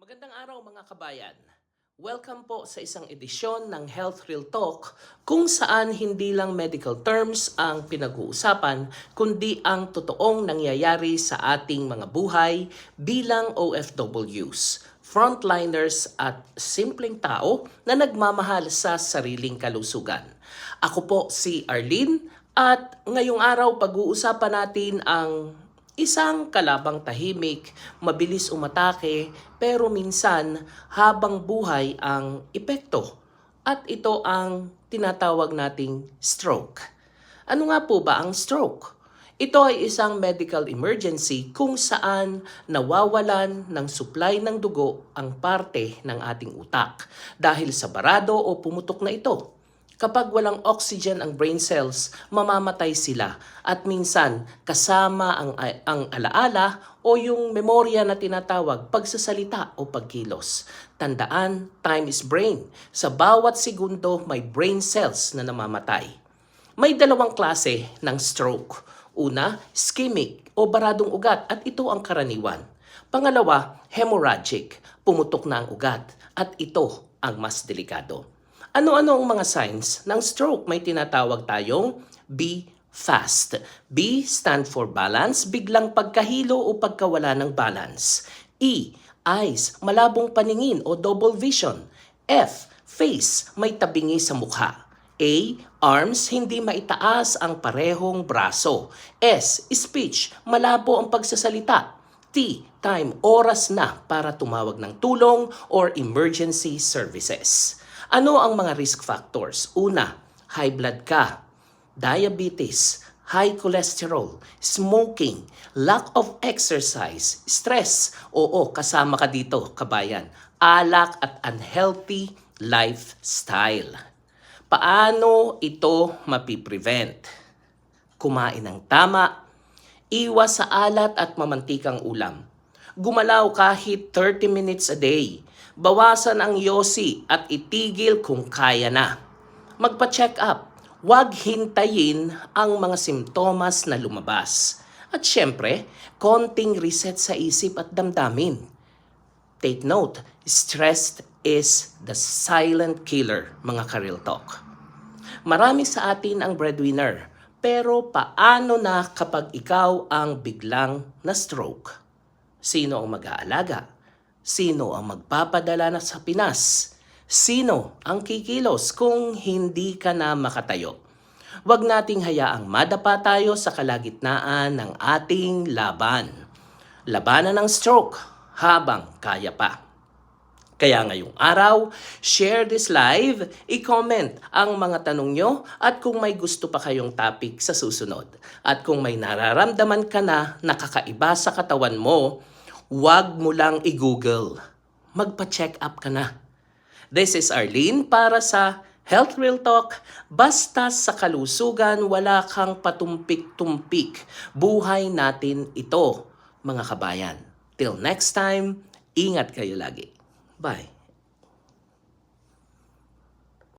Magandang araw mga kabayan. Welcome po sa isang edisyon ng Health Real Talk kung saan hindi lang medical terms ang pinag-uusapan kundi ang totoong nangyayari sa ating mga buhay bilang OFWs, frontliners at simpleng tao na nagmamahal sa sariling kalusugan. Ako po si Arlene at ngayong araw pag-uusapan natin ang isang kalabang tahimik, mabilis umatake, pero minsan habang buhay ang epekto. At ito ang tinatawag nating stroke. Ano nga po ba ang stroke? Ito ay isang medical emergency kung saan nawawalan ng supply ng dugo ang parte ng ating utak dahil sa barado o pumutok na ito. Kapag walang oxygen ang brain cells, mamamatay sila at minsan kasama ang alaala o yung memorya na tinatawag pagsasalita o pagkilos. Tandaan, time is brain. Sa bawat segundo may brain cells na namamatay. May dalawang klase ng stroke. Una, ischemic o baradong ugat at ito ang karaniwan. Pangalawa, hemorrhagic, pumutok na ang ugat at ito ang mas delikado. Ano-ano ang mga signs ng stroke? May tinatawag tayong B fast. B stand for balance, biglang pagkahilo o pagkawala ng balance. E, eyes, malabong paningin o double vision. F, face, may tabingi sa mukha. A, arms, hindi maitaas ang parehong braso. S, speech, malabo ang pagsasalita. T, time, oras na para tumawag ng tulong or emergency services. Ano ang mga risk factors? Una, high blood ka, diabetes, high cholesterol, smoking, lack of exercise, stress. Oo, kasama ka dito, kabayan. Alak at unhealthy lifestyle. Paano ito mapiprevent? Kumain ng tama, iwas sa alat at mamantikang ulam. Gumalaw kahit 30 minutes a day. Bawasan ang yosi at itigil kung kaya na. Magpa-check up. Huwag hintayin ang mga simptomas na lumabas. At syempre, konting reset sa isip at damdamin. Take note, stress is the silent killer, mga ka-real talk. Marami sa atin ang breadwinner, pero paano na kapag ikaw ang biglang na stroke? Sino ang mag-aalaga? Sino ang magpapadala na sa Pinas? Sino ang kikilos kung hindi ka na makatayo? Huwag nating hayaang madapa tayo sa kalagitnaan ng ating laban. Labanan ng stroke habang kaya pa. Kaya ngayong araw, share this live, i-comment ang mga tanong nyo at kung may gusto pa kayong topic sa susunod. At kung may nararamdaman ka na nakakaiba sa katawan mo, huwag mo lang i-google. Magpa-check up ka na. This is Arlene para sa Health Real Talk. Basta sa kalusugan, wala kang patumpik-tumpik. Buhay natin ito, mga kabayan. Till next time, ingat kayo lagi. Bye.